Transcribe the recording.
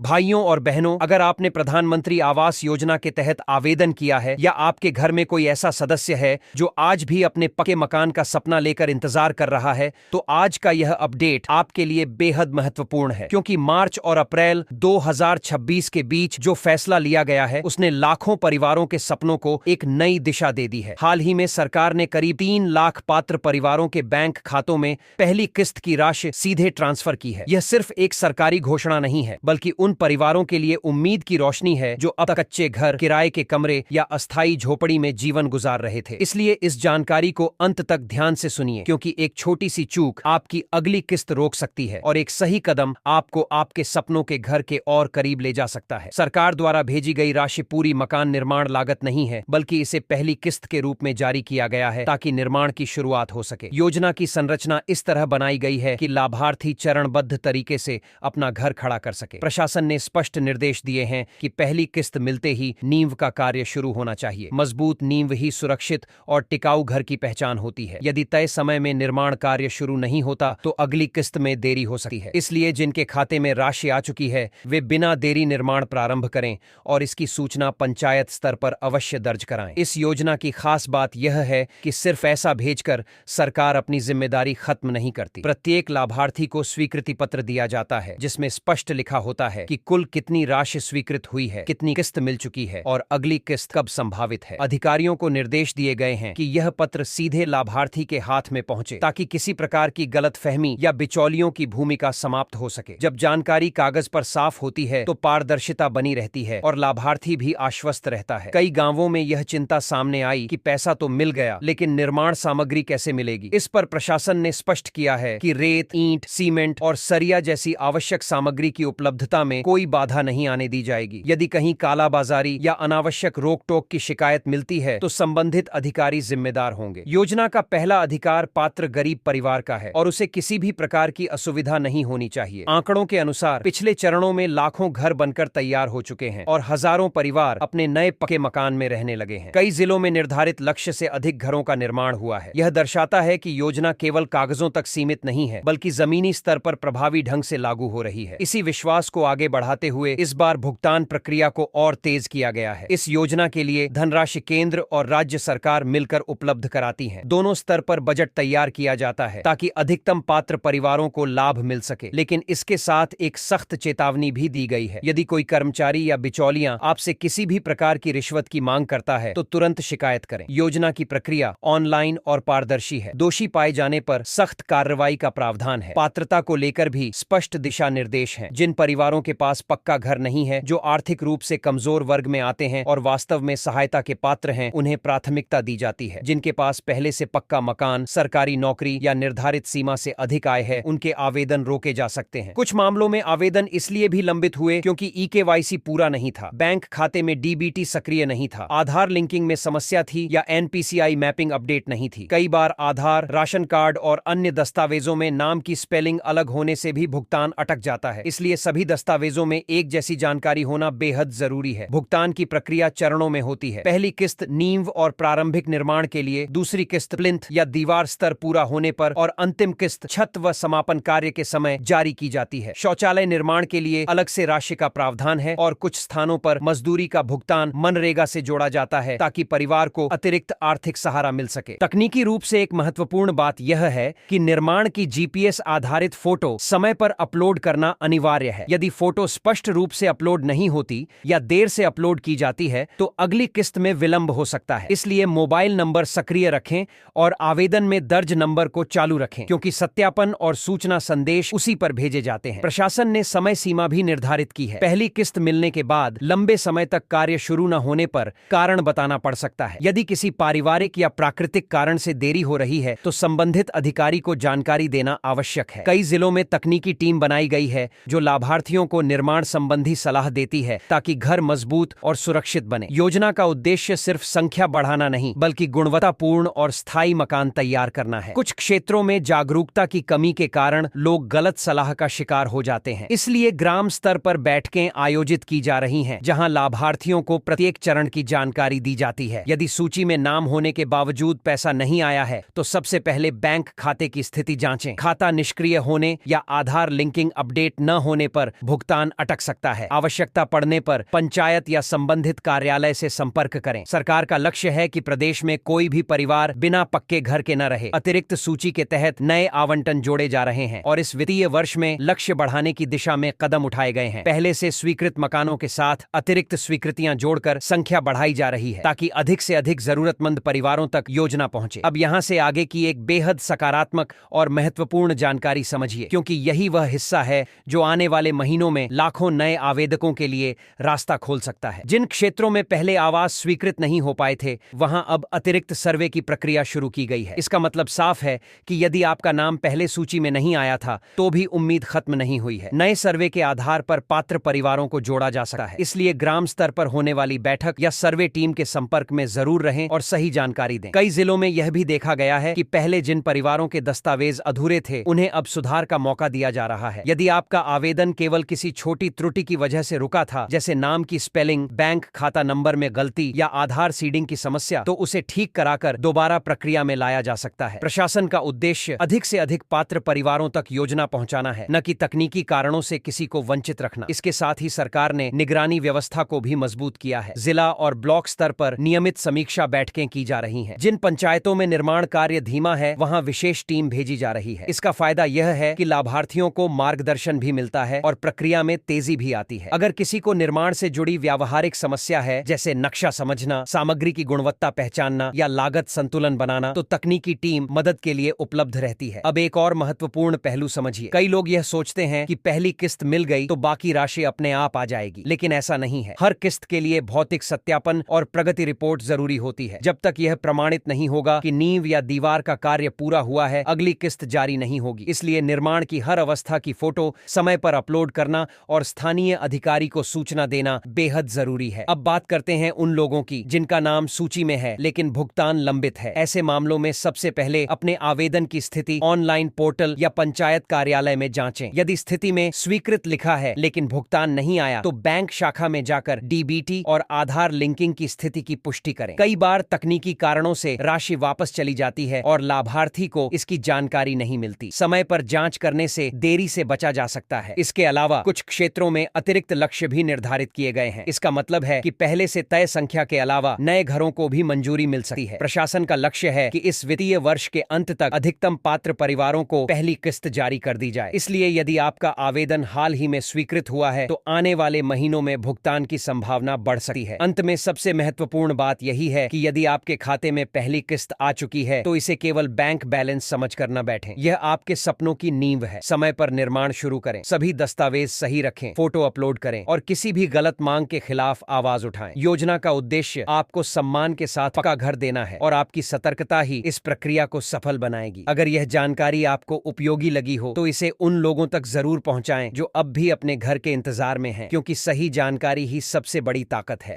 भाइयों और बहनों, अगर आपने प्रधानमंत्री आवास योजना के तहत आवेदन किया है या आपके घर में कोई ऐसा सदस्य है जो आज भी अपने पक्के मकान का सपना लेकर इंतजार कर रहा है, तो आज का यह अपडेट आपके लिए बेहद महत्वपूर्ण है, क्योंकि मार्च और अप्रैल 2026 के बीच जो फैसला लिया गया है उसने लाखों परिवारों के सपनों को एक नई दिशा दे दी है। हाल ही में सरकार ने करीब 3 लाख पात्र परिवारों के बैंक खातों में पहली किस्त की राशि सीधे ट्रांसफर की है। यह सिर्फ एक सरकारी घोषणा नहीं है, बल्कि उन परिवारों के लिए उम्मीद की रोशनी है जो अब तक कच्चे घर, किराए के कमरे या अस्थायी झोपड़ी में जीवन गुजार रहे थे। इसलिए इस जानकारी को अंत तक ध्यान से सुनिए, क्योंकि एक छोटी सी चूक आपकी अगली किस्त रोक सकती है और एक सही कदम आपको आपके सपनों के घर के और करीब ले जा सकता है। सरकार द्वारा भेजी गई राशि पूरी मकान निर्माण लागत नहीं है, बल्कि इसे पहली किस्त के रूप में जारी किया गया है ताकि निर्माण की शुरुआत हो सके। योजना की संरचना इस तरह बनाई गई है कि लाभार्थी चरणबद्ध तरीके से अपना घर खड़ा कर सके। प्रशासन ने स्पष्ट निर्देश दिए हैं कि पहली किस्त मिलते ही नींव का कार्य शुरू होना चाहिए। मजबूत नींव ही सुरक्षित और टिकाऊ घर की पहचान होती है। यदि तय समय में निर्माण कार्य शुरू नहीं होता तो अगली किस्त में देरी हो सकती है। इसलिए जिनके खाते में राशि आ चुकी है वे बिना देरी निर्माण प्रारंभ करें और इसकी सूचना पंचायत स्तर पर अवश्य दर्ज कराएं। इस योजना की खास बात यह है कि सिर्फ ऐसा भेजकर सरकार अपनी जिम्मेदारी खत्म नहीं करती। प्रत्येक लाभार्थी को स्वीकृति पत्र दिया जाता है जिसमें स्पष्ट लिखा होता है कि कुल कितनी राशि स्वीकृत हुई है, कितनी किस्त मिल चुकी है और अगली किस्त कब संभावित है। अधिकारियों को निर्देश दिए गए हैं कि यह पत्र सीधे लाभार्थी के हाथ में पहुंचे ताकि किसी प्रकार की गलतफहमी या बिचौलियों की भूमिका समाप्त हो सके। जब जानकारी कागज पर साफ होती है तो पारदर्शिता बनी रहती है और लाभार्थी भी आश्वस्त रहता है। कई गांवों में यह चिंता सामने आई कि पैसा तो मिल गया, लेकिन निर्माण सामग्री कैसे मिलेगी। इस पर प्रशासन ने स्पष्ट किया है कि रेत, ईंट, सीमेंट और सरिया जैसी आवश्यक सामग्री की उपलब्धता में कोई बाधा नहीं आने दी जाएगी। यदि कहीं कालाबाजारी या अनावश्यक रोक टोक की शिकायत मिलती है तो संबंधित अधिकारी जिम्मेदार होंगे। योजना का पहला अधिकार पात्र गरीब परिवार का है और उसे किसी भी प्रकार की असुविधा नहीं होनी चाहिए। आंकड़ों के अनुसार पिछले चरणों में लाखों घर बनकर तैयार हो चुके हैं और हजारों परिवार अपने नए पक्के मकान में रहने लगे हैं। कई जिलों में निर्धारित लक्ष्य से अधिक घरों का निर्माण हुआ है। यह दर्शाता है कि योजना केवल कागजों तक सीमित नहीं है, बल्कि जमीनी स्तर पर प्रभावी ढंग से लागू हो रही है। इसी विश्वास को आगे बढ़ाते हुए इस बार भुगतान प्रक्रिया को और तेज किया गया है। इस योजना के लिए धनराशि केंद्र और राज्य सरकार मिलकर उपलब्ध कराती है। दोनों स्तर पर बजट तैयार किया जाता है ताकि अधिकतम पात्र परिवारों को लाभ मिल सके। लेकिन इसके साथ एक सख्त चेतावनी भी दी गई है। यदि कोई कर्मचारी या बिचौलिया आपसे किसी भी प्रकार की रिश्वत की मांग करता है तो तुरंत शिकायत करें। योजना की प्रक्रिया ऑनलाइन और पारदर्शी है। दोषी पाए जाने पर सख्त कार्रवाई का प्रावधान है। पात्रता को लेकर भी स्पष्ट दिशा निर्देश हैं। जिन परिवारों के पास पक्का घर नहीं है, जो आर्थिक रूप से कमजोर वर्ग में आते हैं और वास्तव में सहायता के पात्र हैं, उन्हें प्राथमिकता दी जाती है। जिनके पास पहले से पक्का मकान, सरकारी नौकरी या निर्धारित सीमा से अधिक आय है, उनके आवेदन रोके जा सकते हैं। कुछ मामलों में आवेदन इसलिए भी लंबित हुए क्योंकि EKYC पूरा नहीं था, बैंक खाते में DBT सक्रिय नहीं था, आधार लिंकिंग में समस्या थी या NPCI मैपिंग अपडेट नहीं थी। कई बार आधार, राशन कार्ड और अन्य दस्तावेजों में नाम की स्पेलिंग अलग होने से भी भुगतान अटक जाता है। इसलिए सभी दस्तावेजों में एक जैसी जानकारी होना बेहद जरूरी है। भुगतान की प्रक्रिया चरणों में होती है। पहली किस्त नींव और प्रारंभिक निर्माण के लिए, दूसरी किस्त प्लिंथ या दीवार स्तर पूरा होने पर और अंतिम किस्त छत व समापन कार्य के समय जारी की जाती है। शौचालय निर्माण के लिए अलग से राशि का प्रावधान है और कुछ स्थानों पर मजदूरी का भुगतान मनरेगा से जोड़ा जाता है ताकि परिवार को अतिरिक्त आर्थिक सहारा मिल सके। तकनीकी रूप से एक महत्वपूर्ण बात यह है कि निर्माण की GPS आधारित फोटो समय पर अपलोड करना अनिवार्य है। यदि फोटो स्पष्ट रूप से अपलोड नहीं होती या देर से अपलोड की जाती है तो अगली किस्त में विलंब हो सकता है। इसलिए मोबाइल नंबर सक्रिय रखें और आवेदन में दर्ज नंबर को चालू रखें, क्योंकि सत्यापन और सूचना संदेश उसी पर भेजे जाते हैं। प्रशासन ने समय सीमा भी निर्धारित की है। पहली किस्त मिलने के बाद लंबे समय तक कार्य शुरू न होने पर कारण बताना पड़ सकता है। यदि किसी पारिवारिक या प्राकृतिक कारण से देरी हो रही है तो संबंधित अधिकारी को जानकारी देना आवश्यक है। कई जिलों में तकनीकी टीम बनाई गई है जो लाभार्थियों को निर्माण संबंधी सलाह देती है ताकि घर मजबूत और सुरक्षित बने। योजना का उद्देश्य सिर्फ संख्या बढ़ाना नहीं, बल्कि गुणवत्तापूर्ण और स्थायी मकान तैयार करना है। कुछ क्षेत्रों में जागरूकता की कमी के कारण लोग गलत सलाह का शिकार हो जाते हैं। इसलिए ग्राम स्तर पर बैठकें आयोजित की जा रही हैं, जहां लाभार्थियों को प्रत्येक चरण की जानकारी दी जाती है। यदि सूची में नाम होने के बावजूद पैसा नहीं आया है तो सबसे पहले बैंक खाते की स्थिति जांचें। खाता निष्क्रिय होने या आधार लिंकिंग अपडेट न होने पर भुगतान भुगतान अटक सकता है। आवश्यकता पड़ने पर पंचायत या संबंधित कार्यालय से संपर्क करें। सरकार का लक्ष्य है कि प्रदेश में कोई भी परिवार बिना पक्के घर के न रहे। अतिरिक्त सूची के तहत नए आवंटन जोड़े जा रहे हैं और इस वित्तीय वर्ष में लक्ष्य बढ़ाने की दिशा में कदम उठाए गए हैं। पहले से स्वीकृत मकानों के साथ अतिरिक्त स्वीकृतियां जोड़कर संख्या बढ़ाई जा रही है ताकि अधिक से अधिक जरूरतमंद परिवारों तक योजना पहुंचे। अब यहां से आगे की एक बेहद सकारात्मक और महत्वपूर्ण जानकारी समझिए, क्योंकि यही वह हिस्सा है जो आने वाले महीनों में लाखों नए आवेदकों के लिए रास्ता खोल सकता है। जिन क्षेत्रों में पहले आवास स्वीकृत नहीं हो पाए थे, वहां अब अतिरिक्त सर्वे की प्रक्रिया शुरू की गई है। इसका मतलब साफ है कि यदि आपका नाम पहले सूची में नहीं आया था तो भी उम्मीद खत्म नहीं हुई है। नए सर्वे के आधार पर पात्र परिवारों को जोड़ा जा सकता है। इसलिए ग्राम स्तर पर होने वाली बैठक या सर्वे टीम के संपर्क में जरूर रहें और सही जानकारी दें। कई जिलों में यह भी देखा गया है कि पहले जिन परिवारों के दस्तावेज अधूरे थे, उन्हें अब सुधार का मौका दिया जा रहा है। यदि आपका आवेदन केवल किसी छोटी त्रुटि की वजह से रुका था, जैसे नाम की स्पेलिंग, बैंक खाता नंबर में गलती या आधार सीडिंग की समस्या, तो उसे ठीक कराकर दोबारा प्रक्रिया में लाया जा सकता है। प्रशासन का उद्देश्य अधिक से अधिक पात्र परिवारों तक योजना पहुंचाना है, न कि तकनीकी कारणों से किसी को वंचित रखना। इसके साथ ही सरकार ने निगरानी व्यवस्था को भी मजबूत किया है। जिला और ब्लॉक स्तर पर नियमित समीक्षा बैठकें की जा रही हैं। जिन पंचायतों में निर्माण कार्य धीमा है, वहां विशेष टीम भेजी जा रही है। इसका फायदा यह है कि लाभार्थियों को मार्गदर्शन भी मिलता है और प्रक्रिया में तेजी भी आती है। अगर किसी को निर्माण से जुड़ी व्यावहारिक समस्या है, जैसे नक्शा समझना, सामग्री की गुणवत्ता पहचानना या लागत संतुलन बनाना, तो तकनीकी टीम मदद के लिए उपलब्ध रहती है। अब एक और महत्वपूर्ण पहलू समझिए। कई लोग यह सोचते हैं कि पहली किस्त मिल गई तो बाकी राशि अपने आप आ जाएगी, लेकिन ऐसा नहीं है। हर किस्त के लिए भौतिक सत्यापन और प्रगति रिपोर्ट जरूरी होती है। जब तक यह प्रमाणित नहीं होगा कि नींव या दीवार का कार्य पूरा हुआ है, अगली किस्त जारी नहीं होगी। इसलिए निर्माण की हर अवस्था की फोटो समय पर अपलोड करना और स्थानीय अधिकारी को सूचना देना बेहद जरूरी है। अब बात करते हैं उन लोगों की जिनका नाम सूची में है लेकिन भुगतान लंबित है। ऐसे मामलों में सबसे पहले अपने आवेदन की स्थिति ऑनलाइन पोर्टल या पंचायत कार्यालय में जांचें। यदि स्थिति में स्वीकृत लिखा है लेकिन भुगतान नहीं आया, तो बैंक शाखा में जाकर डीबीटी और आधार लिंकिंग की स्थिति की पुष्टि करें। कई बार तकनीकी कारणों से राशि वापस चली जाती है और लाभार्थी को इसकी जानकारी नहीं मिलती। समय पर जांच करने से देरी से बचा जा सकता है। इसके अलावा कुछ क्षेत्रों में अतिरिक्त लक्ष्य भी निर्धारित किए गए हैं। इसका मतलब है कि पहले से तय संख्या के अलावा नए घरों को भी मंजूरी मिल सकती है। प्रशासन का लक्ष्य है कि इस वित्तीय वर्ष के अंत तक अधिकतम पात्र परिवारों को पहली किस्त जारी कर दी जाए। इसलिए यदि आपका आवेदन हाल ही में स्वीकृत हुआ है, तो आने वाले महीनों में भुगतान की संभावना बढ़ सकती है। अंत में सबसे महत्वपूर्ण बात यही है कि यदि आपके खाते में पहली किस्त आ चुकी है, तो इसे केवल बैंक बैलेंस समझकर न बैठें। यह आपके सपनों की नींव है। समय पर निर्माण शुरू करें, सभी दस्तावेज सही रखें, फोटो अपलोड करें और किसी भी गलत मांग के खिलाफ आवाज उठाएं। योजना का उद्देश्य आपको सम्मान के साथ पक्का घर देना है और आपकी सतर्कता ही इस प्रक्रिया को सफल बनाएगी। अगर यह जानकारी आपको उपयोगी लगी हो तो इसे उन लोगों तक जरूर पहुंचाएं जो अब भी अपने घर के इंतजार में हैं, क्योंकि सही जानकारी ही सबसे बड़ी ताकत है।